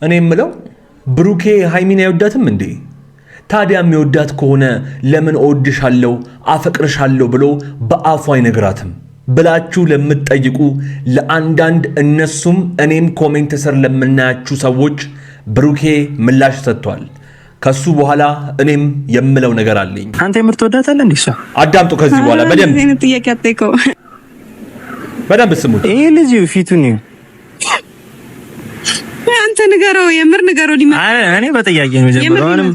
እኔ የምለው ብሩኬ ሃይሚን አይወዳትም እንዴ? ታዲያ የሚወዳት ከሆነ ለምን እወድሻለሁ አፈቅርሻለሁ ብሎ በአፉ አይነግራትም ብላችሁ ለምትጠይቁ ለአንዳንድ እነሱም እኔም ኮሜንት ስር ለምናያችሁ ሰዎች ብሩኬ ምላሽ ሰጥቷል። ከሱ በኋላ እኔም የምለው ነገር አለኝ። አንተ የምትወዳታለህ እንዴ? እሷ አዳምጡ። ከዚህ በኋላ በደንብ ስሙት። ይሄ ልጅ ፊቱን አንተ ንገረው፣ የምር ንገረው። እኔ በጥያቄ ነው ጀምረውንም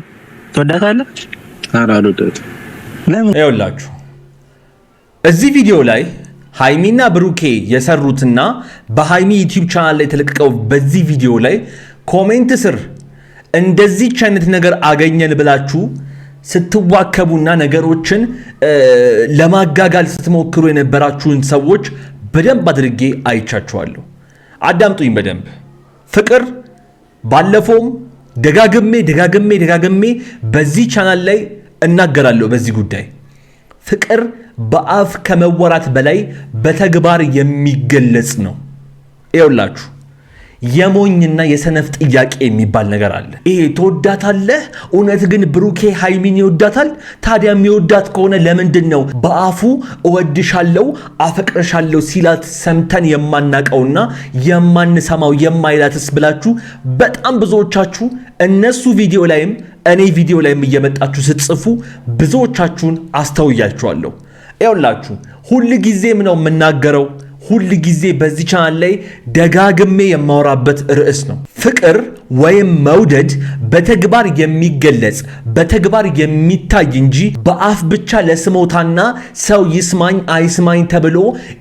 ትወዳታለህ? አልወዳትም። ለምን? ይኸውላችሁ እዚህ ቪዲዮ ላይ ሃይሚና ብሩኬ የሰሩትና በሃይሚ ዩቲዩብ ቻናል ላይ ተለቀቀው በዚህ ቪዲዮ ላይ ኮሜንት ስር እንደዚህ አይነት ነገር አገኘን ብላችሁ ስትዋከቡና ነገሮችን ለማጋጋል ስትሞክሩ የነበራችሁን ሰዎች በደንብ አድርጌ አይቻችኋለሁ። አዳምጡኝ በደንብ። ፍቅር ባለፈውም ደጋግሜ በዚህ ቻናል ላይ እናገራለሁ በዚህ ጉዳይ። ፍቅር በአፍ ከመወራት በላይ በተግባር የሚገለጽ ነው። ይኸውላችሁ የሞኝና የሰነፍ ጥያቄ የሚባል ነገር አለ። ይሄ ትወዳታለህ? እውነት ግን ብሩኬ ሃይሚን ይወዳታል? ታዲያ የሚወዳት ከሆነ ለምንድን ነው በአፉ እወድሻለሁ አፈቅርሻለሁ ሲላት ሰምተን የማናቀውና የማንሰማው የማይላትስ ብላችሁ በጣም ብዙዎቻችሁ እነሱ ቪዲዮ ላይም እኔ ቪዲዮ ላይም እየመጣችሁ ስትጽፉ ብዙዎቻችሁን አስተውያችኋለሁ። ይኸውላችሁ ሁል ጊዜም ነው የምናገረው፣ ሁል ጊዜ በዚህ ቻናል ላይ ደጋግሜ የማወራበት ርዕስ ነው። ፍቅር ወይም መውደድ በተግባር የሚገለጽ በተግባር የሚታይ እንጂ በአፍ ብቻ ለስሞታና ሰው ይስማኝ አይስማኝ ተብሎ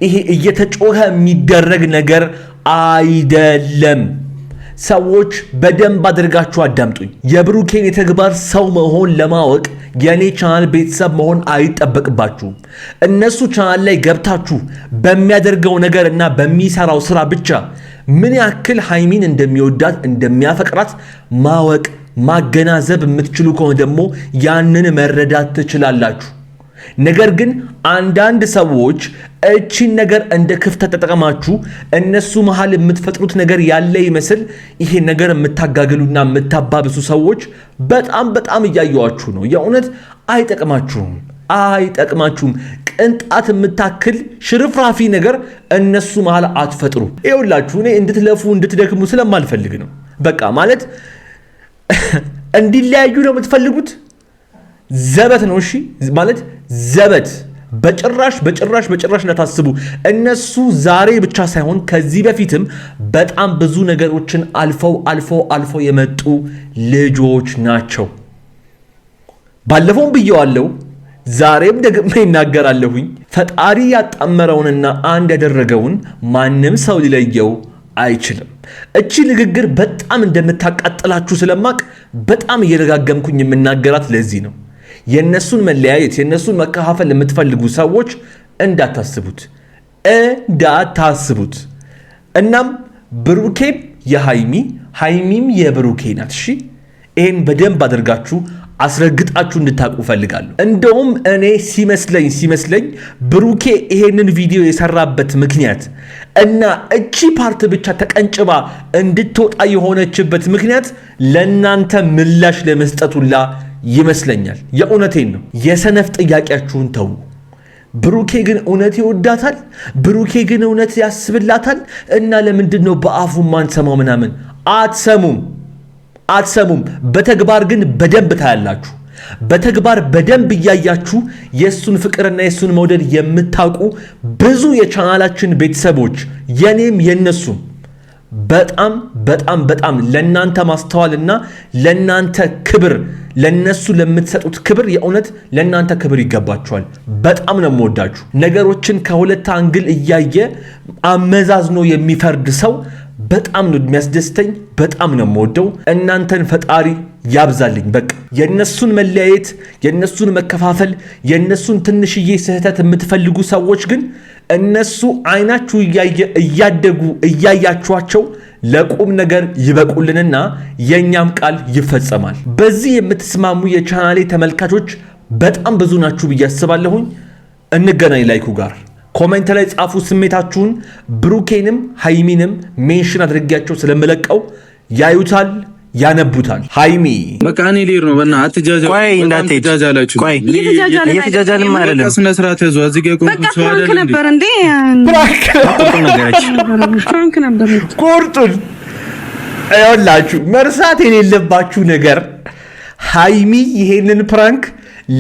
ይሄ እየተጮኸ የሚደረግ ነገር አይደለም። ሰዎች በደንብ አድርጋችሁ አዳምጡኝ። የብሩኬን የተግባር ሰው መሆን ለማወቅ የኔ ቻናል ቤተሰብ መሆን አይጠበቅባችሁም። እነሱ ቻናል ላይ ገብታችሁ በሚያደርገው ነገር እና በሚሰራው ስራ ብቻ ምን ያክል ሃይሚን እንደሚወዳት እንደሚያፈቅራት ማወቅ ማገናዘብ የምትችሉ ከሆነ ደግሞ ያንን መረዳት ትችላላችሁ። ነገር ግን አንዳንድ ሰዎች እቺን ነገር እንደ ክፍተት ተጠቅማችሁ እነሱ መሃል የምትፈጥሩት ነገር ያለ ይመስል ይሄ ነገር የምታጋግሉና የምታባብሱ ሰዎች በጣም እያየዋችሁ ነው። የእውነት አይጠቅማችሁም። ቅንጣት የምታክል ሽርፍራፊ ነገር እነሱ መሃል አትፈጥሩ። ይኸውላችሁ እኔ እንድትለፉ እንድትደክሙ ስለማልፈልግ ነው። በቃ ማለት እንዲለያዩ ነው የምትፈልጉት። ዘበት ነው። እሺ ማለት ዘበት በጭራሽ እንዳታስቡ። እነሱ ዛሬ ብቻ ሳይሆን ከዚህ በፊትም በጣም ብዙ ነገሮችን አልፈው የመጡ ልጆች ናቸው። ባለፈውም ብየዋለሁ፣ ዛሬም ደግሜ ይናገራለሁኝ። ፈጣሪ ያጣመረውንና አንድ ያደረገውን ማንም ሰው ሊለየው አይችልም። እቺ ንግግር በጣም እንደምታቃጥላችሁ ስለማቅ በጣም እየደጋገምኩኝ የምናገራት ለዚህ ነው። የነሱን መለያየት የነሱን መከፋፈል የምትፈልጉ ሰዎች እንዳታስቡት። እናም ብሩኬም ሃይሚም የብሩኬ ናት። እሺ ይሄን በደንብ አድርጋችሁ አስረግጣችሁ እንድታቁ ፈልጋለሁ። እንደውም እኔ ሲመስለኝ ብሩኬ ይሄንን ቪዲዮ የሰራበት ምክንያት እና እቺ ፓርት ብቻ ተቀንጭባ እንድትወጣ የሆነችበት ምክንያት ለናንተ ምላሽ ለመስጠቱላ ይመስለኛል። የእውነቴን ነው። የሰነፍ ጥያቄያችሁን ተው። ብሩኬ ግን እውነት ይወዳታል? ብሩኬ ግን እውነት ያስብላታል? እና ለምንድን ነው በአፉ ማንሰማው ምናምን? አትሰሙም። በተግባር ግን በደንብ ታያላችሁ። በተግባር በደንብ እያያችሁ የሱን ፍቅርና የሱን መውደድ የምታውቁ ብዙ የቻናላችን ቤተሰቦች የኔም የነሱም በጣም ለናንተ ማስተዋልና ለናንተ ክብር ለነሱ ለምትሰጡት ክብር የእውነት ለናንተ ክብር ይገባችኋል። በጣም ነው የምወዳችሁ። ነገሮችን ከሁለት አንግል እያየ አመዛዝኖ የሚፈርድ ሰው በጣም ነው የሚያስደስተኝ። በጣም ነው የምወደው። እናንተን ፈጣሪ ያብዛልኝ። በቃ የነሱን መለያየት የነሱን መከፋፈል የነሱን ትንሽዬ ስህተት የምትፈልጉ ሰዎች ግን እነሱ አይናችሁ እያደጉ እያያችኋቸው ለቁም ነገር ይበቁልንና የኛም ቃል ይፈጸማል። በዚህ የምትስማሙ የቻናሌ ተመልካቾች በጣም ብዙ ናችሁ ብዬ አስባለሁኝ። እንገናኝ ላይኩ ጋር ኮሜንት ላይ ጻፉ ስሜታችሁን። ብሩኬንም ሃይሚንም ሜንሽን አድርጌያቸው ስለምለቀው ያዩታል፣ ያነቡታል። ሃይሚ በቃ እኔ ልሄድ ነው። በእናትህ አትጃጃ። ቆይ እንዳትጃጃላችሁ። ቆይ እየተጃጃልን አይደለም። ስነ ስርዓት ያዙ። እዚህ ጋር ቆንጆ ሰው አይደለም እንዴ? ነበር እንዴ? ፍራንክ ነበር። ቁርጡን አይወላችሁ። መርሳት የሌለባችሁ ነገር ሃይሚ ይሄንን ፕራንክ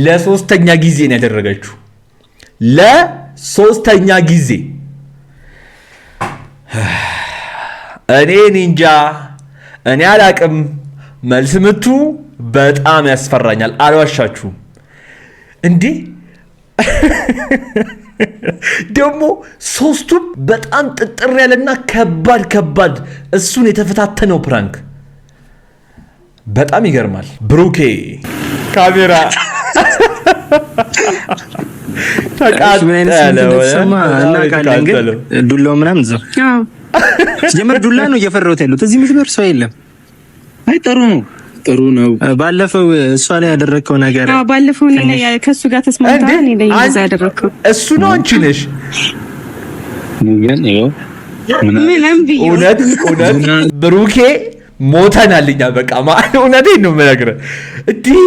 ለሶስተኛ ጊዜ ነው ያደረገችው። ለሶስተኛ ጊዜ እኔ ኒንጃ እኔ አላቅም። መልስ ምቱ በጣም ያስፈራኛል። አልዋሻችሁም። እንዴ ደግሞ ሶስቱም በጣም ጥጥር ያለና ከባድ እሱን የተፈታተነው ፕራንክ በጣም ይገርማል። ብሩኬ ካሜራ ተቃጠለ። ዱላው ምናምን እዛው ጀመር ዱላ ነው እየፈራሁት ያሉት። እዚህ ምትኖር ሰው የለም። አይ ጥሩ ነው። ባለፈው እሷ ላይ ያደረከው ነገር ባለፈው እኔ ላይ ከሱ ጋር ተስማምተን እኔ ላይ ያደረከው እሱ ነው። አንቺ ነሽ ግን ይኸው እውነት ብሩኬ ሞተናል እኛ በቃ ማለት እውነቴን ነው የምነግርህ። እንዲህ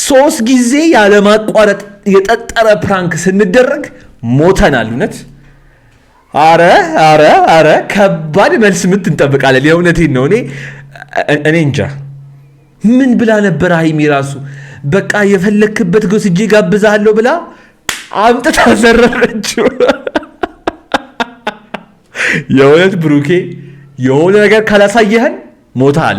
3 ጊዜ ያለማቋረጥ የጠጠረ ፕራንክ ስንደረግ ሞተናል እውነት። አረ ከባድ መልስ ምት እንጠብቃለን። የእውነቴን ነው። እኔ እንጃ ምን ብላ ነበር ሃይሚ ራሱ በቃ የፈለክበት ጎስጄ ጋብዛለሁ ብላ አምጥታ ዘረረችው። የእውነት ብሩኬ የሆነ ነገር ካላሳየህን ሞተሃል።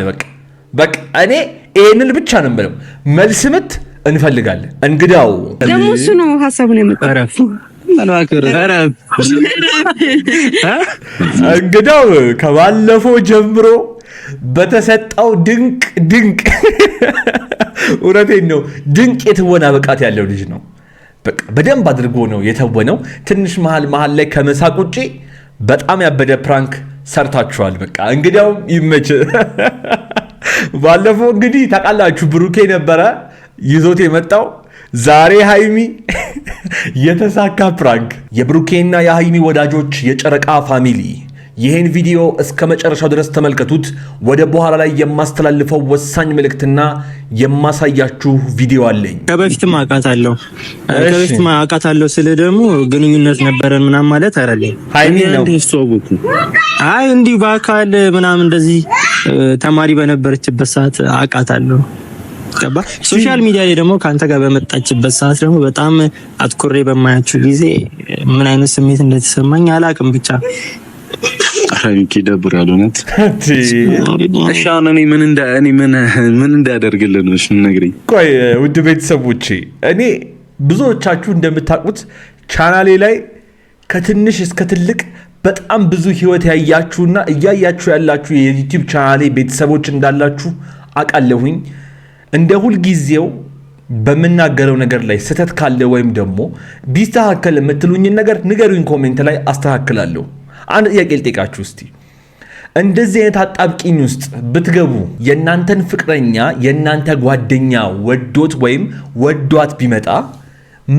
በቃ እኔ ይሄንን ብቻ ነው የምለው። መልስ ምት እንፈልጋለን። እንግዳው ደግሞ እሱ ነው ሐሳቡን የመጣው። እንግዳው ከባለፈው ጀምሮ በተሰጠው ድንቅ እውነቴን ነው ድንቅ የትወና ብቃት ያለው ልጅ ነው። በቃ በደንብ አድርጎ ነው የተወነው። ትንሽ መሃል ላይ ከመሳቅ ውጪ በጣም ያበደ ፕራንክ ሰርታችኋል። በቃ እንግዳው ይመች። ባለፈው እንግዲህ ታውቃላችሁ ብሩኬ ነበረ ይዞት የመጣው። ዛሬ ሃይሚ የተሳካ ፕራንክ። የብሩኬና የሃይሚ ወዳጆች፣ የጨረቃ ፋሚሊ ይህን ቪዲዮ እስከ መጨረሻው ድረስ ተመልከቱት። ወደ በኋላ ላይ የማስተላልፈው ወሳኝ መልእክትና የማሳያችሁ ቪዲዮ አለኝ። ከበፊትም አውቃታለሁ ስለ ደግሞ ግንኙነት ነበረን ምናምን ማለት አይደለም። ሃይሚ ነው አይ እንዲህ በአካል ምናምን እንደዚህ ተማሪ በነበረችበት ሰዓት አውቃታለሁ። ሶሻል ሚዲያ ላይ ደግሞ ከአንተ ጋር በመጣችበት ሰዓት ደግሞ በጣም አትኩሬ በማያችሁ ጊዜ ምን አይነት ስሜት እንደተሰማኝ አላውቅም። ብቻ አራንኪ ደብር ያሉነት እሺ። አሁን እኔ ምን እንዳደርግልህ ነው? እሺ ነግረኝ። ቆይ ውድ ቤተሰቦቼ እኔ ብዙዎቻችሁ እንደምታውቁት ቻናሌ ላይ ከትንሽ እስከ ትልቅ በጣም ብዙ ህይወት ያያችሁና እያያችሁ ያላችሁ የዩቲዩብ ቻናሌ ቤተሰቦች እንዳላችሁ አውቃለሁኝ። እንደ ሁልጊዜው በምናገረው ነገር ላይ ስህተት ካለ ወይም ደግሞ ቢስተካከል የምትሉኝን ነገር ንገሩኝ፣ ኮሜንት ላይ አስተካክላለሁ። አንድ ጥያቄ ልጠይቃችሁ እስቲ። እንደዚህ አይነት አጣብቂኝ ውስጥ ብትገቡ የእናንተን ፍቅረኛ የእናንተ ጓደኛ ወዶት ወይም ወዷት ቢመጣ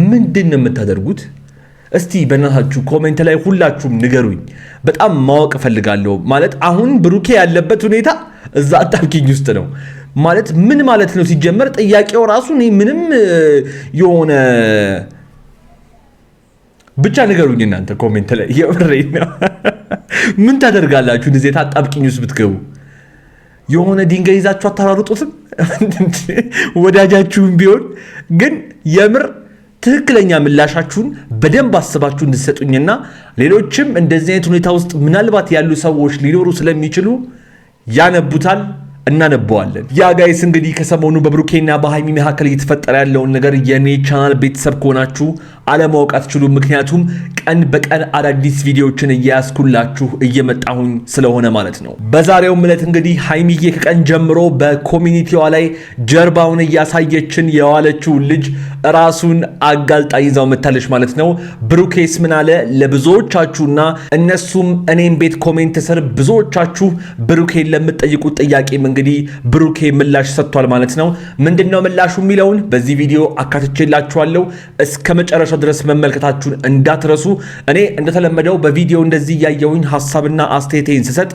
ምንድን ነው የምታደርጉት? እስቲ በእናታችሁ ኮሜንት ላይ ሁላችሁም ንገሩኝ። በጣም ማወቅ እፈልጋለሁ። ማለት አሁን ብሩኬ ያለበት ሁኔታ እዛ አጣብቂኝ ውስጥ ነው ማለት ምን ማለት ነው? ሲጀመር ጥያቄው ራሱ እኔ ምንም የሆነ ብቻ ንገሩኝ እናንተ ኮሜንት ላይ። የምሬን ነው። ምን ታደርጋላችሁ እንደዚህ አጣብቂኝ ውስጥ ብትገቡ? የሆነ ድንጋይ ይዛችሁ አታራሩጡትም? ወዳጃችሁም ቢሆን ግን የምር ትክክለኛ ምላሻችሁን በደንብ አስባችሁ እንድትሰጡኝና ሌሎችም እንደዚህ አይነት ሁኔታ ውስጥ ምናልባት ያሉ ሰዎች ሊኖሩ ስለሚችሉ ያነቡታል፣ እናነበዋለን። ያ ጋይስ እንግዲህ ከሰሞኑ በብሩኬና በሃይሚ መካከል እየተፈጠረ ያለውን ነገር የኔ ቻናል ቤተሰብ ከሆናችሁ አለማወቅ አትችሉም። ምክንያቱም ቀን በቀን አዳዲስ ቪዲዮዎችን እያያስኩላችሁ እየመጣሁኝ ስለሆነ ማለት ነው። በዛሬው ዕለት እንግዲህ ሃይሚዬ ከቀን ጀምሮ በኮሚኒቲዋ ላይ ጀርባውን እያሳየችን የዋለችው ልጅ ራሱን አጋልጣ ይዛው መታለች ማለት ነው። ብሩኬስ ምን አለ? ለብዙዎቻችሁና እነሱም እኔም ቤት ኮሜንት ስር ብዙዎቻችሁ ብሩኬን ለምትጠይቁት ጥያቄም እንግዲህ ብሩኬ ምላሽ ሰጥቷል ማለት ነው። ምንድነው ምላሹ የሚለውን በዚህ ቪዲዮ አካትቼላችኋለሁ። እስከ መጨረሻው ድረስ መመልከታችሁን እንዳትረሱ። እኔ እንደተለመደው በቪዲዮ እንደዚህ ያያዩኝ ሐሳብና አስተያየቴን ስሰጥ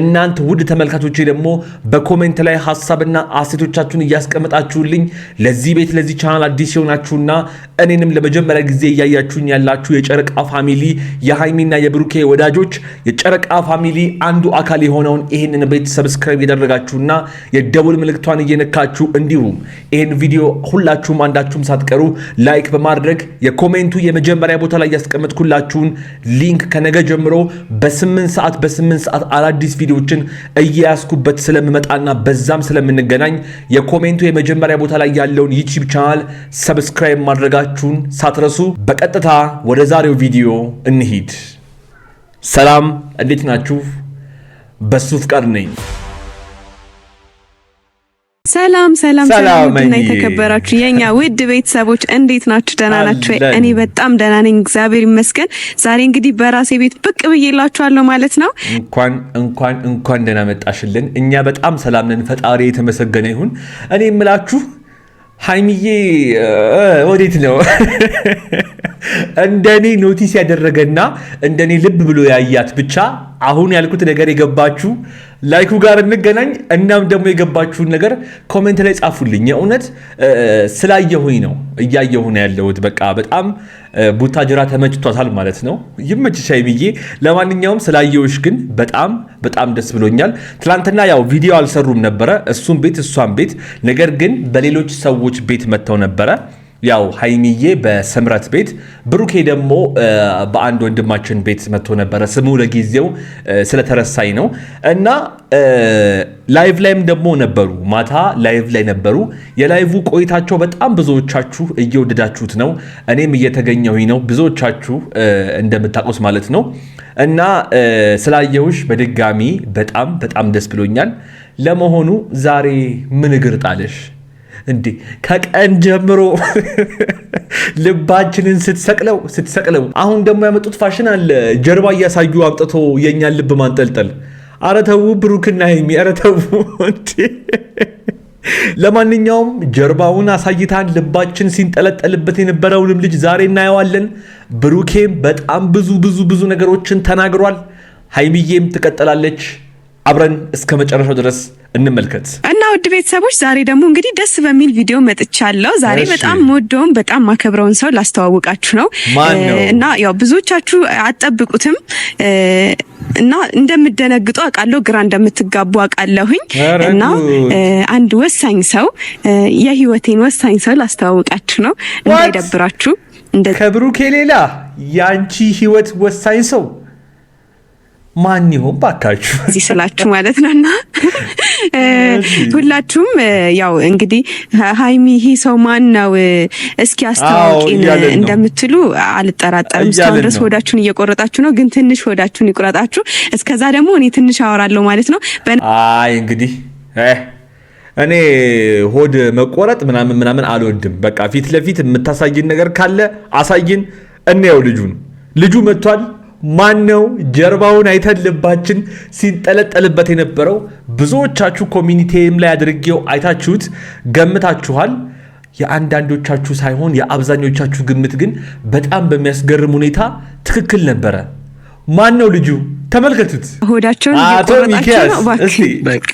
እናንተ ውድ ተመልካቾቼ ደግሞ በኮሜንት ላይ ሐሳብና አስተያየቶቻችሁን እያስቀመጣችሁልኝ ለዚህ ቤት ለዚህ ቻናል አዲስ የሆናችሁና እኔንም ለመጀመሪያ ጊዜ እያያችሁኝ ያላችሁ የጨረቃ ፋሚሊ የሃይሚና የብሩኬ ወዳጆች የጨረቃ ፋሚሊ አንዱ አካል የሆነውን ይሄንን ቤት ሰብስክራይብ ያደረጋችሁና የደውል ምልክቷን እየነካችሁ እንዲሁም ይሄን ቪዲዮ ሁላችሁም አንዳችሁም ሳትቀሩ ላይክ በማድረግ የኮሜንቱ የመጀመሪያ ቦታ ላይ ያስቀመጥኩላችሁን ሊንክ ከነገ ጀምሮ በ8 ሰዓት አዳዲስ ቪዲዮዎችን እያያስኩበት ስለምመጣና በዛም ስለምንገናኝ የኮሜንቱ የመጀመሪያ ቦታ ላይ ያለውን ዩቲዩብ ቻናል ሰብስክራይብ ማድረጋችሁን ሳትረሱ በቀጥታ ወደ ዛሬው ቪዲዮ እንሂድ። ሰላም፣ እንዴት ናችሁ? በሱ ፍቃድ ነኝ። ሰላም እና የተከበራችሁ የኛ ውድ ቤተሰቦች እንዴት ናችሁ? ደህና ናችሁ? እኔ በጣም ደህና ነኝ፣ እግዚአብሔር ይመስገን። ዛሬ እንግዲህ በራሴ ቤት ብቅ ብዬላችኋለሁ ማለት ነው። እንኳን ደህና መጣሽልን። እኛ በጣም ሰላም ነን፣ ፈጣሪ የተመሰገነ ይሁን። እኔ የምላችሁ ሃይሚዬ ወዴት ነው? እንደኔ ኖቲስ ያደረገና እንደኔ ልብ ብሎ ያያት ብቻ አሁን ያልኩት ነገር የገባችሁ ላይኩ ጋር እንገናኝ። እናም ደግሞ የገባችሁን ነገር ኮሜንት ላይ ጻፉልኝ። የእውነት ስላየሁኝ ነው እያየሁ ነው ያለሁት። በቃ በጣም ቡታጅራ ተመችቷታል ማለት ነው። ይመችሽ ሃይሚዬ። ለማንኛውም ስላየሁሽ ግን በጣም ደስ ብሎኛል። ትላንትና ያው ቪዲዮ አልሰሩም ነበረ፣ እሱም ቤት እሷም ቤት። ነገር ግን በሌሎች ሰዎች ቤት መጥተው ነበረ። ያው ሃይሚዬ በስምረት ቤት፣ ብሩኬ ደግሞ በአንድ ወንድማችን ቤት መጥቶ ነበረ። ስሙ ለጊዜው ስለተረሳኝ ነው። እና ላይቭ ላይም ደግሞ ነበሩ፣ ማታ ላይቭ ላይ ነበሩ። የላይቭ ቆይታቸው በጣም ብዙዎቻችሁ እየወደዳችሁት ነው። እኔም እየተገኘሁኝ ነው፣ ብዙዎቻችሁ እንደምታውቁት ማለት ነው። እና ስላየሁሽ በድጋሚ በጣም ደስ ብሎኛል። ለመሆኑ ዛሬ ምን እግር ጣለሽ እንዴ? ከቀን ጀምሮ ልባችንን ስትሰቅለው አሁን ደግሞ ያመጡት ፋሽን አለ፣ ጀርባ እያሳዩ አምጥቶ የኛን ልብ ማንጠልጠል። ኧረ ተው ብሩክና ሃይሚ፣ ኧረ ተው እንዴ! ለማንኛውም ጀርባውን አሳይታን ልባችን ሲንጠለጠልበት የነበረውንም ልጅ ዛሬ እናየዋለን። ብሩኬም በጣም ብዙ ነገሮችን ተናግሯል። ሃይሚዬም ትቀጥላለች። አብረን እስከ መጨረሻው ድረስ እንመልከት እና ውድ ቤተሰቦች ዛሬ ደግሞ እንግዲህ ደስ በሚል ቪዲዮ መጥቻለሁ። ዛሬ በጣም ወደውን በጣም ማከብረውን ሰው ላስተዋውቃችሁ ነው። እና ያው ብዙዎቻችሁ አትጠብቁትም እና እንደምትደነግጡ አውቃለሁ፣ ግራ እንደምትጋቡ አውቃለሁኝ። እና አንድ ወሳኝ ሰው የህይወቴን ወሳኝ ሰው ላስተዋውቃችሁ ነው፣ እንዳይደብራችሁ። ከብሩኬ ሌላ ያንቺ ህይወት ወሳኝ ሰው ማን ይሆን ባካችሁ? እዚህ ስላችሁ ማለት ነውና ሁላችሁም ያው እንግዲህ ሃይሚ ይሄ ሰው ማን ነው እስኪ አስተዋውቂን እንደምትሉ አልጠራጠርም። እስካሁን ድረስ ሆዳችሁን እየቆረጣችሁ ነው፣ ግን ትንሽ ሆዳችሁን ይቆረጣችሁ። እስከዛ ደግሞ እኔ ትንሽ አወራለሁ ማለት ነው። አይ እንግዲህ እኔ ሆድ መቆረጥ ምናምን አልወድም። በቃ ፊት ለፊት የምታሳይን ነገር ካለ አሳይን። እንየው ልጁ መጥቷል። ማን ነው? ጀርባውን አይተን ልባችን ሲንጠለጠልበት የነበረው ብዙዎቻችሁ ኮሚኒቲም ላይ አድርጌው አይታችሁት ገምታችኋል። የአንዳንዶቻችሁ ሳይሆን የአብዛኞቻችሁ ግምት ግን በጣም በሚያስገርም ሁኔታ ትክክል ነበረ። ማን ነው ልጁ? ተመልከቱት። ሆዳቸውን እየቆረጣችሁ ነው። በቃ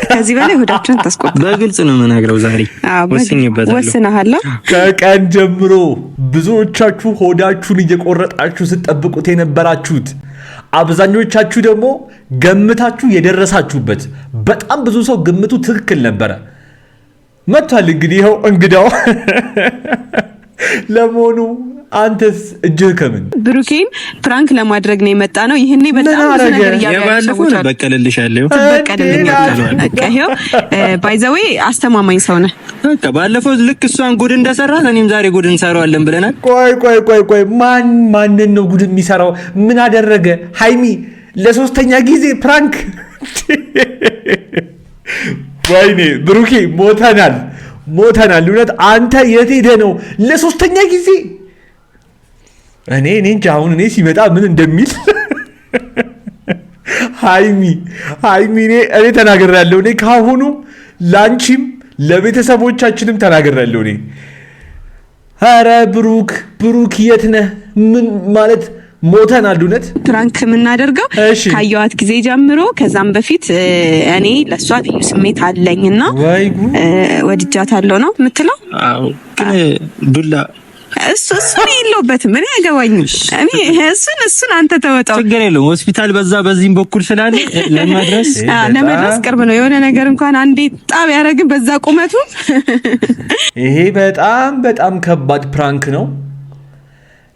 ከዚህ በላይ ሆዳችሁን ተስቆጥ። በግልጽ ነው የምናገረው። ዛሬ ወስነሃለሁ። ከቀን ጀምሮ ብዙዎቻችሁ ሆዳችሁን እየቆረጣችሁ ስትጠብቁት የነበራችሁት፣ አብዛኞቻችሁ ደግሞ ገምታችሁ የደረሳችሁበት፣ በጣም ብዙ ሰው ግምቱ ትክክል ነበረ። መጥቷል እንግዲህ ይኸው እንግዳው። ለመሆኑ አንተስ እጅህ ከምን? ብሩኬን ፕራንክ ለማድረግ ነው የመጣ ነው። ይሄኔ በጣም ብዙ ነገር ያባለፈው በቀልልሻለሁ ይሄው ባይ ዘ ዌይ አስተማማኝ ሰው ነህ። በቃ ባለፈው ልክ እሷን ጉድ እንደሰራት እኔም ዛሬ ጉድ እንሰራዋለን ብለናል። ቆይ ማንን ነው ጉድ የሚሰራው? ምን አደረገ? ሃይሚ ለሶስተኛ ጊዜ ፕራንክ። ወይኔ ብሩኬ ሞተናል። እውነት አንተ የት ሄደህ ነው ለሶስተኛ ጊዜ? እኔ እንጃ አሁን እኔ ሲመጣ ምን እንደሚል ሃይሚ እኔ ተናግሬያለሁ። እኔ ካሁኑ ላንቺም ለቤተሰቦቻችንም ተናግሬያለሁ። እኔ ኧረ ብሩክ የት ነህ? ምን ማለት ሞተናል። እውነት ፕራንክ የምናደርገው ካየዋት ጊዜ ጀምሮ ከዛም በፊት እኔ ለሷ ልዩ ስሜት አለኝና ወድጃታለሁ ነው የምትለው። አዎ ዱላ እሱ የለውበትም። እኔ አይገባኝም። እኔ እሱን አንተ ተወጣው። ችግር የለውም። ሆስፒታል በዚህም በኩል ስላለ ለመድረስ ቅርብ ነው። የሆነ ነገር እንኳን አንዴ ጣብ ያደረግን በዛ ቁመቱ። ይሄ በጣም ከባድ ፕራንክ ነው።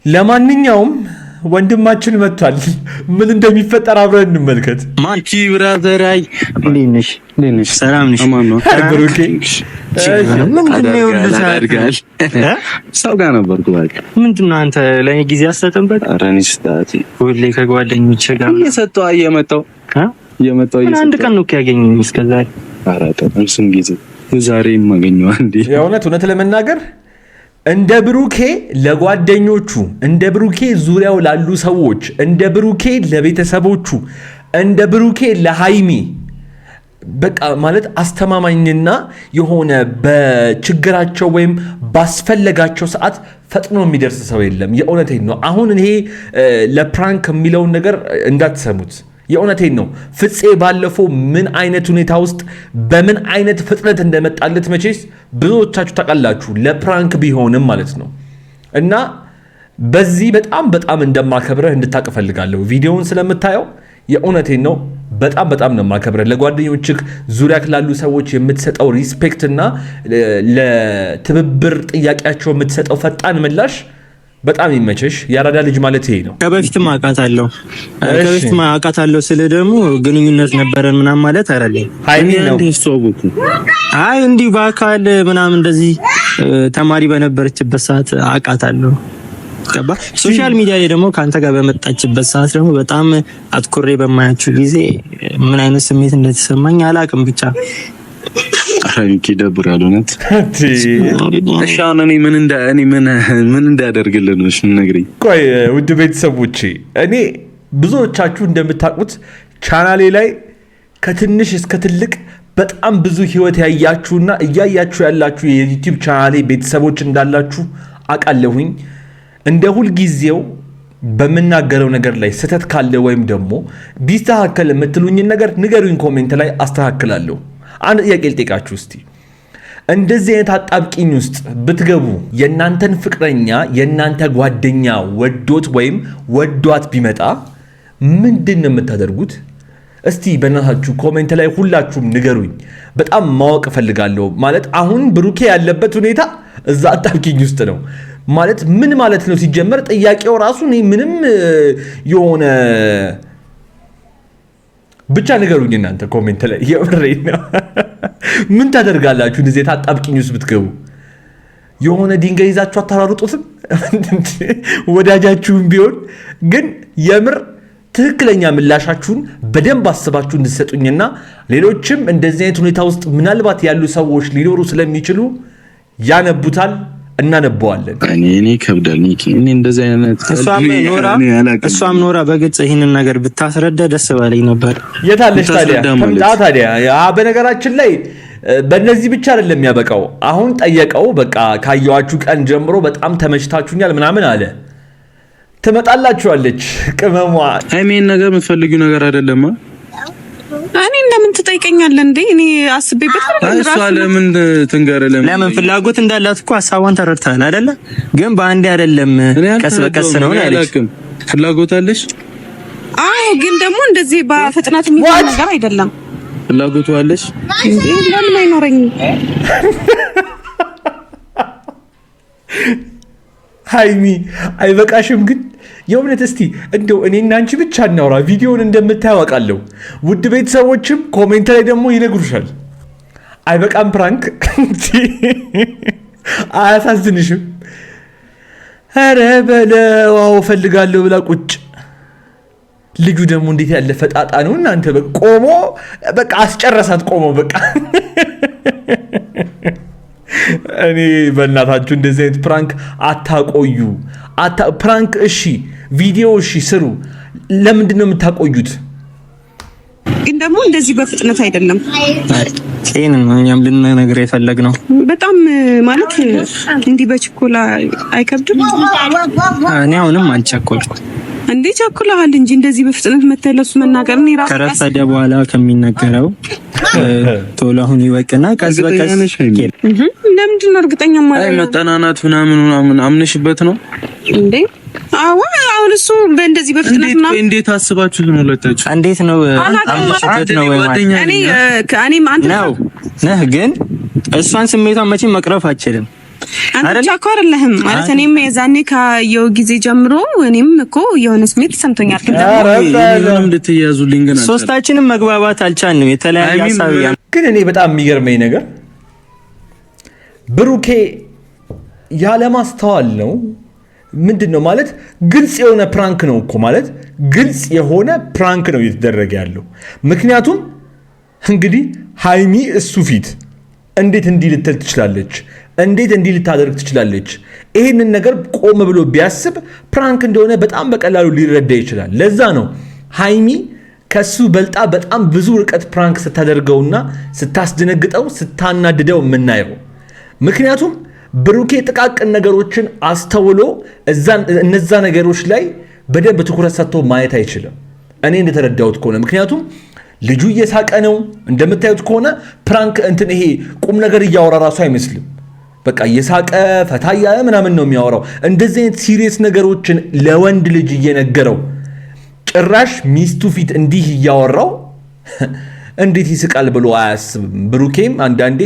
ለማንኛውም ወንድማችን መጥቷል። ምን እንደሚፈጠር አብረን እንመልከት። ማንቺ ብራዘር አይ እንዴት ነሽ? ሰላም ነሽ? ብሩኬ ምንድነው ልታደርጋል? ሰው ጋር ነበርኩ። በቃ ምንድነው አንተ ለኔ ጊዜ አሰጠንበት? ኧረ እኔ ስታቲ ሁሌ ከጓደኞቼ ጋር እየመጣሁ አንድ ቀን ነው ያገኘኝ እስከዛሬ። ኧረ ተንስም ጊዜ ዛሬ የማገኘው አንዴ እውነት ለመናገር እንደ ብሩኬ ለጓደኞቹ፣ እንደ ብሩኬ ዙሪያው ላሉ ሰዎች፣ እንደ ብሩኬ ለቤተሰቦቹ፣ እንደ ብሩኬ ለሃይሚ በቃ ማለት አስተማማኝና የሆነ በችግራቸው ወይም ባስፈለጋቸው ሰዓት ፈጥኖ የሚደርስ ሰው የለም። የእውነቴን ነው። አሁን ይሄ ለፕራንክ የሚለውን ነገር እንዳትሰሙት። የእውነቴን ነው። ፍፄ ባለፈው ምን አይነት ሁኔታ ውስጥ በምን አይነት ፍጥነት እንደመጣለት መቼስ ብዙዎቻችሁ ታውቃላችሁ። ለፕራንክ ቢሆንም ማለት ነው። እና በዚህ በጣም እንደማከብረህ እንድታውቅ እፈልጋለሁ። ቪዲዮውን ስለምታየው የእውነቴን ነው። በጣም ነው የማከብረህ። ለጓደኞችህ ዙሪያ ላሉ ሰዎች የምትሰጠው ሪስፔክት እና ለትብብር ጥያቄያቸው የምትሰጠው ፈጣን ምላሽ በጣም ይመቸሽ። ያራዳ ልጅ ማለት ይሄ ነው። ከበፊትም አውቃታለሁ ስለ ደግሞ ግንኙነት ነበረን ምናምን ማለት አይደለም። ሃይሚ ነው አይ እንዲህ በአካል ምናምን እንደዚህ ተማሪ በነበረችበት ሰዓት አውቃታለሁ። ገባ ሶሻል ሚዲያ ላይ ደግሞ ካንተ ጋር በመጣችበት ሰዓት ደግሞ በጣም አትኩሬ በማያችሁ ጊዜ ምን አይነት ስሜት እንደተሰማኝ አላውቅም ብቻ አራንኪ ደብር ያሉነት እሺ። አሁን እኔ ምን እንዳደርግልህ ነው? እሺ ነግረኝ። ቆይ ውድ ቤተሰቦቼ፣ እኔ ብዙዎቻችሁ እንደምታውቁት ቻናሌ ላይ ከትንሽ እስከ ትልቅ በጣም ብዙ ህይወት ያያችሁና እያያችሁ ያላችሁ የዩቲዩብ ቻናሌ ቤተሰቦች እንዳላችሁ አውቃለሁኝ። እንደ ሁልጊዜው በምናገረው ነገር ላይ ስህተት ካለ ወይም ደግሞ ቢስተካከል የምትሉኝን ነገር ንገሩኝ፣ ኮሜንት ላይ አስተካክላለሁ። አንድ ጥያቄ ልጠይቃችሁ እስቲ። እንደዚህ አይነት አጣብቂኝ ውስጥ ብትገቡ የእናንተን ፍቅረኛ የእናንተ ጓደኛ ወዶት ወይም ወዷት ቢመጣ ምንድን ነው የምታደርጉት? እስቲ በእናታችሁ ኮሜንት ላይ ሁላችሁም ንገሩኝ። በጣም ማወቅ እፈልጋለሁ። ማለት አሁን ብሩኬ ያለበት ሁኔታ እዛ አጣብቂኝ ውስጥ ነው ማለት ምን ማለት ነው? ሲጀመር ጥያቄው ራሱ እኔ ምንም የሆነ ብቻ ንገሩኝ እናንተ ኮሜንት ላይ። የምሬን ነው። ምን ታደርጋላችሁ እንደዚህ አጣብቂኝ ውስጥ ብትገቡ? የሆነ ድንጋይ ይዛችሁ አታራሩጡትም? ወዳጃችሁም ቢሆን ግን የምር ትክክለኛ ምላሻችሁን በደንብ አስባችሁ እንድትሰጡኝና ሌሎችም እንደዚህ አይነት ሁኔታ ውስጥ ምናልባት ያሉ ሰዎች ሊኖሩ ስለሚችሉ ያነቡታል፣ እናነበዋለን። እኔ ከብዳል እኔ እንደዚህ አይነት እሷም ኖራ በግልጽ ይህንን ነገር ብታስረዳ ደስ ባለኝ ነበር። የታለች ታዲያ? በነገራችን ላይ በእነዚህ ብቻ አይደለም የሚያበቃው። አሁን ጠየቀው፣ በቃ ካየዋችሁ ቀን ጀምሮ በጣም ተመችታችሁኛል ምናምን አለ። ትመጣላችኋለች ቅመሟ። ሃይሜን ነገር የምትፈልጊው ነገር አይደለም። እኔ ለምን ትጠይቀኛለህ እንዴ? እኔ አስቤበት አይደለም። እሷ ለምን ትንገር? ለምን ፍላጎት እንዳላት እኮ ሐሳቧን ተረድተሃል አይደለ? ግን በአንዴ አይደለም ቀስ በቀስ ነው ያለች። ፍላጎት አለሽ? አዎ፣ ግን ደግሞ እንደዚህ በፍጥነት የሚሆን ነገር አይደለም። ፍላጎቱ አለሽ? ለምን አይኖረኝም? ሃይሚ አይበቃሽም ግን? የእውነት እስቲ እንደው እኔና አንቺ ብቻ እናውራ። ቪዲዮውን እንደምታያውቃለሁ። ውድ ቤተሰቦችም ኮሜንት ላይ ደግሞ ይነግሩሻል። አይበቃም ፕራንክ? አያሳዝንሽም? ኧረ በለው ፈልጋለሁ ብላ ቁጭ። ልጁ ደግሞ እንዴት ያለ ፈጣጣ ነው እናንተ! ቆሞ በቃ አስጨረሳት። ቆሞ በቃ እኔ በእናታችሁ እንደዚህ አይነት ፕራንክ አታቆዩ። ፕራንክ እሺ፣ ቪዲዮ እሺ ስሩ። ለምንድን ነው የምታቆዩት? ግን ደግሞ እንደዚህ በፍጥነት አይደለም። ይሄን ነው እኛም ልንነግር የፈለግነው። በጣም ማለት እንዲህ በችኮላ አይከብድም። እኔ አሁንም አልቸኮልኩም። እንዴ ቸኩለሃል እንጂ እንደዚህ በፍጥነት መተለሱ መናገር ነው ራሱ ከረፈደ በኋላ ከሚነገረው ቶሎ አሁን ይወቅና ቀስ በቀስ ለምንድን ነው እርግጠኛ ማለት ነው? መጠናናት ምናምን አምነሽበት ነው እንዴ? አዎ አሁን እሱ በእንደዚህ በፍጥነት ነው። እንዴት አስባችሁት ነው? ለታችሁ እንዴት ነው አምነሽበት ነው ወይ ማለት እኔም አንተ ነው ነህ፣ ግን እሷን ስሜቷን መቼም መቅረፍ አትችልም። አንተ ቻኮ አይደለህም ማለት እኔም የዛኔ ካየው ጊዜ ጀምሮ እኔም እኮ የሆነ ስሜት ተሰምቶኛል። ምንም ልትያዙልኝ ግን ሶስታችንም መግባባት አልቻልንም። የተለያየ ሐሳብ ግን እኔ በጣም የሚገርመኝ ነገር ብሩኬ ያለማስተዋል ነው። ምንድነው ማለት ግልጽ የሆነ ፕራንክ ነው እኮ ማለት ግልጽ የሆነ ፕራንክ ነው እየተደረገ ያለው። ምክንያቱም እንግዲህ ሃይሚ እሱ ፊት እንዴት እንዲህ ልትል ትችላለች? እንዴት እንዲህ ልታደርግ ትችላለች? ይሄንን ነገር ቆም ብሎ ቢያስብ ፕራንክ እንደሆነ በጣም በቀላሉ ሊረዳ ይችላል። ለዛ ነው ሃይሚ ከሱ በልጣ በጣም ብዙ ርቀት ፕራንክ ስታደርገውና ስታስደነግጠው ስታናድደው የምናየው። ምክንያቱም ብሩኬ ጥቃቅን ነገሮችን አስተውሎ እነዛ ነገሮች ላይ በደንብ ትኩረት ሰጥቶ ማየት አይችልም፣ እኔ እንደተረዳሁት ከሆነ። ምክንያቱም ልጁ እየሳቀ ነው እንደምታዩት ከሆነ ፕራንክ ይሄ ቁም ነገር እያወራ ራሱ አይመስልም። በቃ እየሳቀ ፈታ እያለ ምናምን ነው የሚያወራው። እንደዚህ አይነት ሲሪየስ ነገሮችን ለወንድ ልጅ እየነገረው ጭራሽ ሚስቱ ፊት እንዲህ እያወራው እንዴት ይስቃል ብሎ አያስብም። ብሩኬም አንዳንዴ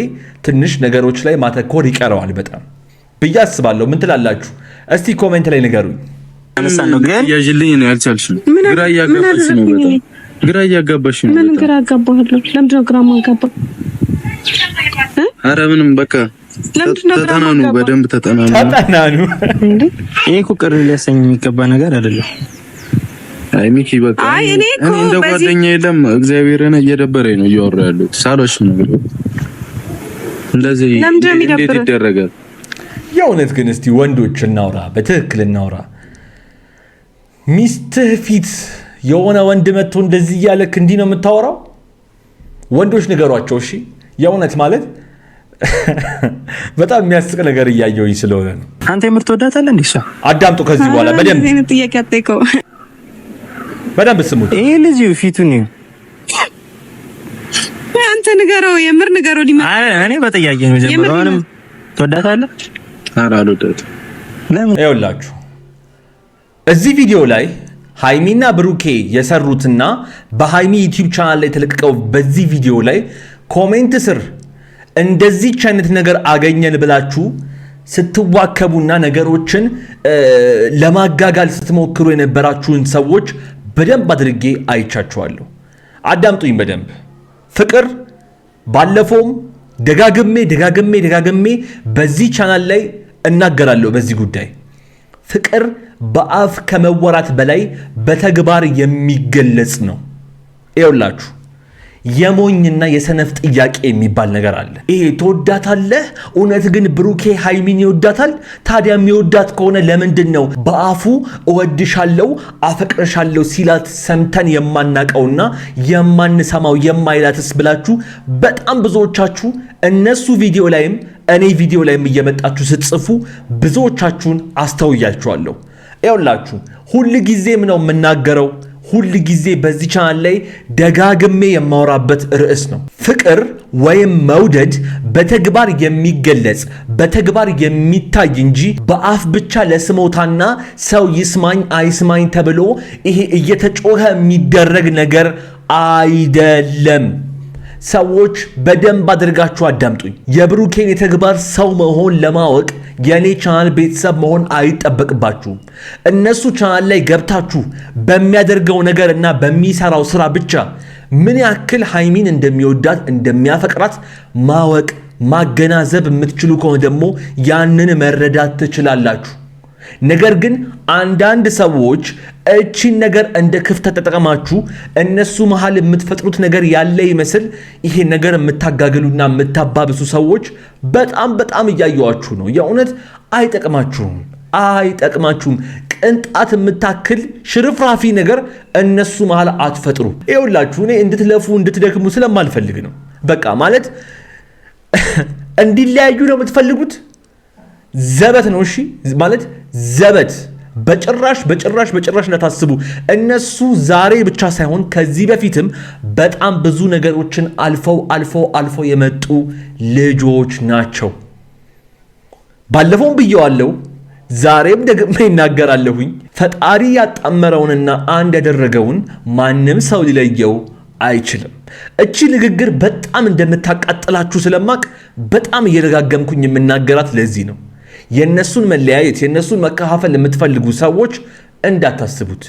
ትንሽ ነገሮች ላይ ማተኮር ይቀረዋል በጣም ብዬ አስባለሁ። ምን ትላላችሁ? እስቲ ኮሜንት ላይ ንገሩኝ። ነው ግን ያጅልኝ ነው ያልቻልሽም። ግራ እያጋባሽ ነው በጣም ግራ እያጋባሽ ነው። ምን ግራ አጋባለሁ? ለምንድን ነው ግራ ማጋባው? ኧረ ምንም በቃ ተጠናኑ፣ በደንብ ተጠናኑ። ይሄ እኮ ቅር ሊያሰኝ የሚገባ ነገር አይደለም። አይ ሚኪ በቃ እኔ እንደ ጓደኛ የለም እግዚአብሔርን እየደበረኝ ነው እያወራ ያለው ሳሎሽ ነው። እንደዚህ እንዴት ይደረጋል? የእውነት ግን እስቲ ወንዶች እናውራ፣ በትክክል እናውራ። ሚስትህ ፊት የሆነ ወንድ መጥቶ እንደዚህ እያለክ እንዲህ ነው የምታወራው? ወንዶች ንገሯቸው እሺ። የእውነት ማለት በጣም የሚያስቅ ነገር እያየሁኝ ስለሆነ ነው። አንተ የምትወዳታለህ እንዴ? እሷ አዳምጡ ከዚህ በኋላ በደንብ ጥያቄ አትጠይቀው፣ በደንብ ስሙት። ይሄ ልጅ ፊቱን ነው አንተ ንገረው፣ የምር ንገረው። እኔ በጥያቄ ነው ጀምሮ አሁንም ትወዳታለህ? ኧረ አልወዳትም። ለምን? ይኸውላችሁ እዚህ ቪዲዮ ላይ ሃይሚና ብሩኬ የሰሩትና በሃይሚ ዩቲዩብ ቻናል ላይ ተለቀቀው በዚህ ቪዲዮ ላይ ኮሜንት ስር እንደዚህ አይነት ነገር አገኘን ብላችሁ ስትዋከቡና ነገሮችን ለማጋጋል ስትሞክሩ የነበራችሁን ሰዎች በደንብ አድርጌ አይቻችኋለሁ። አዳምጡኝ በደንብ። ፍቅር ባለፈውም ደጋግሜ በዚህ ቻናል ላይ እናገራለሁ በዚህ ጉዳይ። ፍቅር በአፍ ከመወራት በላይ በተግባር የሚገለጽ ነው። ይኸውላችሁ የሞኝና የሰነፍ ጥያቄ የሚባል ነገር አለ። ይሄ ትወዳታለህ? እውነት ግን ብሩኬ ሃይሚን ይወዳታል? ታዲያ የሚወዳት ከሆነ ለምንድን ነው በአፉ እወድሻለሁ አፈቅርሻለሁ ሲላት ሰምተን የማናቀውና የማንሰማው የማይላትስ ብላችሁ በጣም ብዙዎቻችሁ እነሱ ቪዲዮ ላይም እኔ ቪዲዮ ላይም እየመጣችሁ ስትጽፉ ብዙዎቻችሁን አስተውያችኋለሁ። ይኸውላችሁ ሁል ጊዜም ነው የምናገረው፣ ሁል ጊዜ በዚህ ቻናል ላይ ደጋግሜ የማወራበት ርዕስ ነው። ፍቅር ወይም መውደድ በተግባር የሚገለጽ በተግባር የሚታይ እንጂ በአፍ ብቻ ለስሞታና ሰው ይስማኝ አይስማኝ ተብሎ ይሄ እየተጮኸ የሚደረግ ነገር አይደለም። ሰዎች በደንብ አድርጋችሁ አዳምጡኝ። የብሩኬን የተግባር ሰው መሆን ለማወቅ የኔ ቻናል ቤተሰብ መሆን አይጠበቅባችሁም። እነሱ ቻናል ላይ ገብታችሁ በሚያደርገው ነገር እና በሚሰራው ስራ ብቻ ምን ያክል ሃይሚን እንደሚወዳት እንደሚያፈቅራት ማወቅ ማገናዘብ የምትችሉ ከሆነ ደግሞ ያንን መረዳት ትችላላችሁ። ነገር ግን አንዳንድ ሰዎች እቺን ነገር እንደ ክፍተት ተጠቅማችሁ እነሱ መሃል የምትፈጥሩት ነገር ያለ ይመስል ይሄ ነገር የምታጋግሉና የምታባብሱ ሰዎች በጣም እያየዋችሁ ነው። የእውነት አይጠቅማችሁም። ቅንጣት የምታክል ሽርፍራፊ ነገር እነሱ መሃል አትፈጥሩ። ይኸውላችሁ እኔ እንድትለፉ እንድትደክሙ ስለማልፈልግ ነው። በቃ ማለት እንዲለያዩ ነው የምትፈልጉት? ዘበት ነው። እሺ ማለት ዘበት በጭራሽ እንዳታስቡ። እነሱ ዛሬ ብቻ ሳይሆን ከዚህ በፊትም በጣም ብዙ ነገሮችን አልፈው የመጡ ልጆች ናቸው። ባለፈውም ብየዋለሁ፣ ዛሬም ደግሜ ይናገራለሁኝ። ፈጣሪ ያጣመረውንና አንድ ያደረገውን ማንም ሰው ሊለየው አይችልም። እቺ ንግግር በጣም እንደምታቃጥላችሁ ስለማቅ በጣም እየደጋገምኩኝ የምናገራት ለዚህ ነው። የነሱን መለያየት የነሱን መከፋፈል የምትፈልጉ ሰዎች እንዳታስቡት።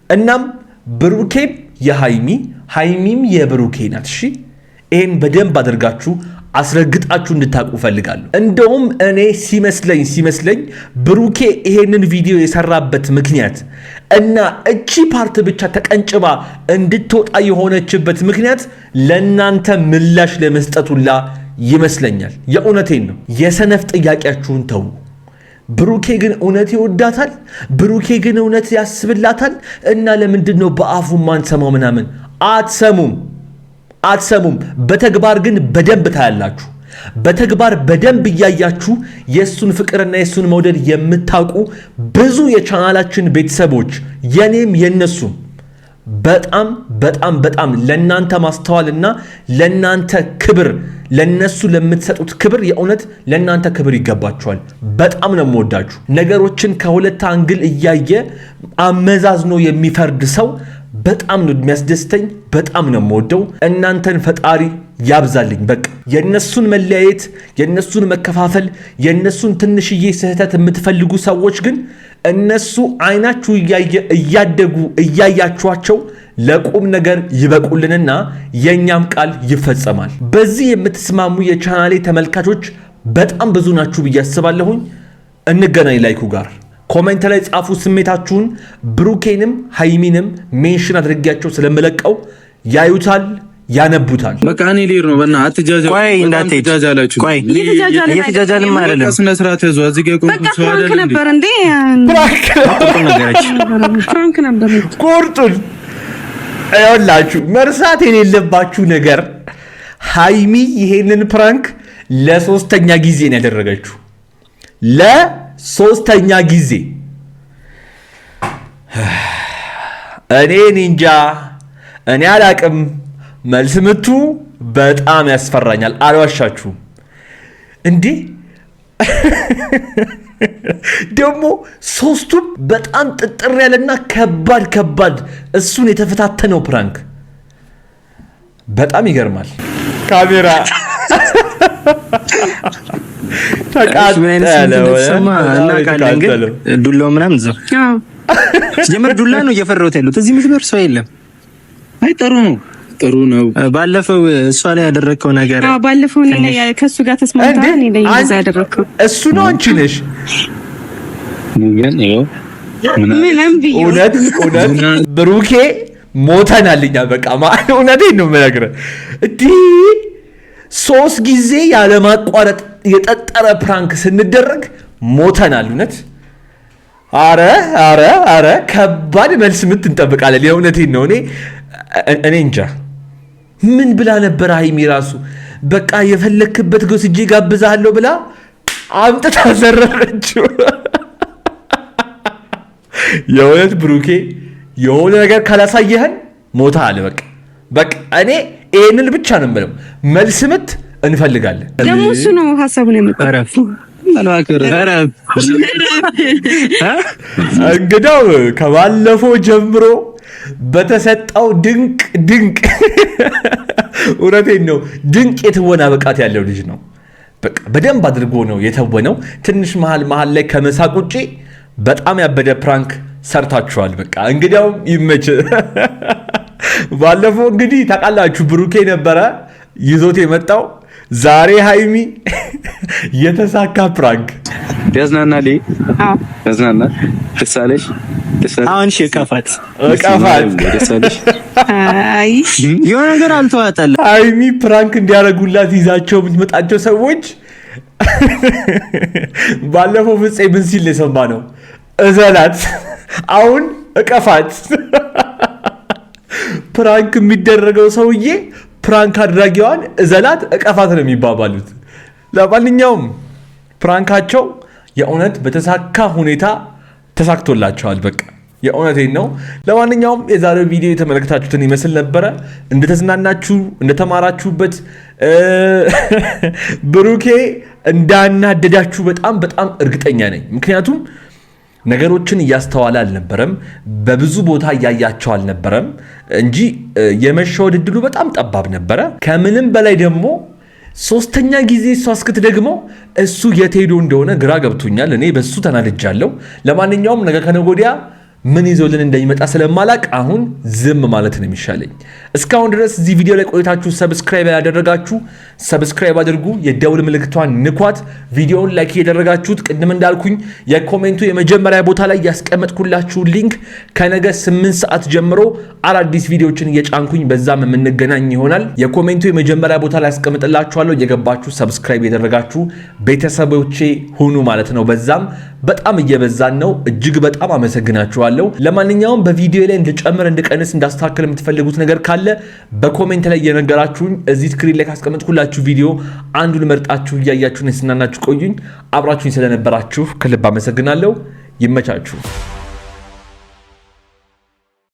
እናም ብሩኬም ሃይሚም የብሩኬ ናት። እሺ ይሄን በደንብ አድርጋችሁ አስረግጣችሁ እንድታቁ ፈልጋለሁ። እንደውም እኔ ሲመስለኝ ብሩኬ ይሄንን ቪዲዮ የሰራበት ምክንያት እና እቺ ፓርት ብቻ ተቀንጭባ እንድትወጣ የሆነችበት ምክንያት ለናንተ ምላሽ ለመስጠቱላ ይመስለኛል። የእውነቴን ነው። የሰነፍ ጥያቄያችሁን ተው። ብሩኬ ግን እውነት ይወዳታል? ብሩኬ ግን እውነት ያስብላታል? እና ለምንድን ነው በአፉ ማንሰማው ምናምን? አትሰሙም። በተግባር ግን በደንብ ታያላችሁ። በተግባር በደንብ እያያችሁ የሱን ፍቅርና የሱን መውደድ የምታውቁ ብዙ የቻናላችን ቤተሰቦች የኔም የነሱም በጣም ለናንተ ማስተዋልና ለናንተ ክብር ለነሱ ለምትሰጡት ክብር የእውነት ለናንተ ክብር ይገባችኋል። በጣም ነው የምወዳችሁ። ነገሮችን ከሁለት አንግል እያየ አመዛዝኖ የሚፈርድ ሰው በጣም ነው የሚያስደስተኝ። በጣም ነው የምወደው። እናንተን ፈጣሪ ያብዛልኝ። በቃ የነሱን መለያየት፣ የነሱን መከፋፈል፣ የነሱን ትንሽዬ ስህተት የምትፈልጉ ሰዎች ግን እነሱ አይናችሁ እያደጉ እያያችኋቸው ለቁም ነገር ይበቁልንና የኛም ቃል ይፈጸማል። በዚህ የምትስማሙ የቻናሌ ተመልካቾች በጣም ብዙ ናችሁ ብዬ አስባለሁኝ። እንገናኝ ላይኩ ጋር ኮሜንት ላይ ጻፉ ስሜታችሁን። ብሩኬንም ሃይሚንም ሜንሽን አድርጌያቸው ስለምለቀው ያዩታል፣ ያነቡታል። በቃ እኔ ልሄድ ነው። በእናትህ አትጃጃሉ። ቆይ እንዳትሄድ። ቆይ እየተጃጃልን አይደለም። ስነ ስርዓት ያዙ። እዚህ ጋር ቆንጆ ሰው አይደለም እንዴ? ፍራንክ ነበር። ቁርጡን አይወላችሁ። መርሳት የሌለባችሁ ነገር ሃይሚ ይሄንን ፕራንክ ለሶስተኛ ጊዜ ነው ያደረገችው። ለሶስተኛ ጊዜ እኔ እንጃ፣ እኔ አላቅም። መልስ ምቱ በጣም ያስፈራኛል። አልዋሻችሁም እንዴ ደግሞ ሶስቱም በጣም ጥጥር ያለና ከባድ እሱን የተፈታተነው ፕራንክ በጣም ይገርማል። ካሜራ ተቃጠለ። ዱላው ምናምን ዘው ጀመር ዱላ ነው እየፈራሁት ያሉት። እዚህ ምትኖር ሰው የለም። አይ ጥሩ ነው። ባለፈው እሷ ላይ ያደረከው ነገር ባለፈው እኔ ላይ ከሱ ጋር ተስማምተን እኔ ላይ ያደረከው እሱ ነው። አንቺ ነሽ ግን ይኸው እውነት ብሩኬ ሞተናልኛ። በቃ ማለት እውነቴን ነው የምነግርህ። እንዲህ 3 ጊዜ ያለማቋረጥ የጠጠረ ፕራንክ ስንደረግ ሞተናል። እውነት አረ ከባድ መልስ ምት እንጠብቃለን። የእውነቴን ነው። እኔ እንጃ ምን ብላ ነበር ሃይሚ ራሱ በቃ የፈለክበት ጎስጄ ጋብዛለሁ ብላ አምጥታ ዘረረችው። የእውነት ብሩኬ የሆነ ነገር ካላሳየህን ሞታ አለ። በቃ እኔ ይሄንን ብቻ ነው የምለው። መልስ ምት እንፈልጋለን። ደግሞ እሱ ነው ሐሳቡን የመጣው። እንግዳው ከባለፈው ጀምሮ በተሰጣው ድንቅ እውነቴን ነው ድንቅ የትወና ብቃት ያለው ልጅ ነው። በቃ በደንብ አድርጎ ነው የተወነው። ትንሽ መሃል ላይ ከመሳቅ ውጪ በጣም ያበደ ፕራንክ ሰርታችኋል። በቃ እንግዲያው ይመች። ባለፈው እንግዲህ ታውቃላችሁ ብሩኬ ነበረ ይዞት የመጣው። ዛሬ ሃይሚ የተሳካ ፕራንክ ያዝናናል። ያዝናናል። ተሳለሽ አሁን ከፋት ተሳለሽ። አይ የሆነ ነገር አልተዋጠለ። ሃይሚ ፕራንክ እንዲያረጉላት ይዛቸው የምትመጣቸው ሰዎች ባለፈው ፍፄ ምን ሲል የሰማ ነው? እዘላት አሁን እቀፋት። ፕራንክ የሚደረገው ሰውዬ ፕራንክ አድራጊዋን እዘላት እቀፋት ነው የሚባባሉት። ለማንኛውም ፕራንካቸው የእውነት በተሳካ ሁኔታ ተሳክቶላቸዋል። በቃ የእውነቴን ነው። ለማንኛውም የዛሬው ቪዲዮ የተመለከታችሁትን ይመስል ነበረ። እንደተዝናናችሁ እንደተማራችሁበት ብሩኬ እንዳናደዳችሁ በጣም እርግጠኛ ነኝ። ምክንያቱም ነገሮችን እያስተዋለ አልነበረም፣ በብዙ ቦታ እያያቸው አልነበረም እንጂ የመሸወድ እድሉ በጣም ጠባብ ነበረ። ከምንም በላይ ደግሞ ሶስተኛ ጊዜ እሷ እስክትደግመው እሱ የት ሄዶ እንደሆነ ግራ ገብቶኛል። እኔ በሱ ተናድጃለሁ። ለማንኛውም ነገ ከነገ ወዲያ ምን ይዞልን እንደሚመጣ ስለማላቅ አሁን ዝም ማለት ነው የሚሻለኝ። እስካሁን ድረስ እዚህ ቪዲዮ ላይ ቆይታችሁ ሰብስክራይብ ያደረጋችሁ ሰብስክራይብ አድርጉ፣ የደውል ምልክቷን ንኳት። ቪዲዮውን ላይክ ያደረጋችሁት ቅድም እንዳልኩኝ የኮሜንቱ የመጀመሪያ ቦታ ላይ ያስቀመጥኩላችሁ ሊንክ ከነገ 8 ሰዓት ጀምሮ አዳዲስ ቪዲዮዎችን እየጫንኩኝ በዛም የምንገናኝ ይሆናል። የኮሜንቱ የመጀመሪያ ቦታ ላይ ያስቀምጥላችኋለሁ። የገባችሁ ሰብስክራይብ ያደረጋችሁ ቤተሰቦቼ ሁኑ ማለት ነው። በዛም በጣም እየበዛን ነው። እጅግ በጣም አመሰግናችኋለሁ። ለማንኛውም በቪዲዮ ላይ እንድጨምር እንድቀንስ እንዳስተካከል የምትፈልጉት ነገር ካለ በኮሜንት ላይ እየነገራችሁኝ እዚህ ስክሪን ላይ ካስቀመጥኩላችሁ ቪዲዮ አንዱን መርጣችሁ እያያችሁን ስናናችሁ ቆዩኝ። አብራችሁኝ ስለነበራችሁ ከልብ አመሰግናለሁ። ይመቻችሁ።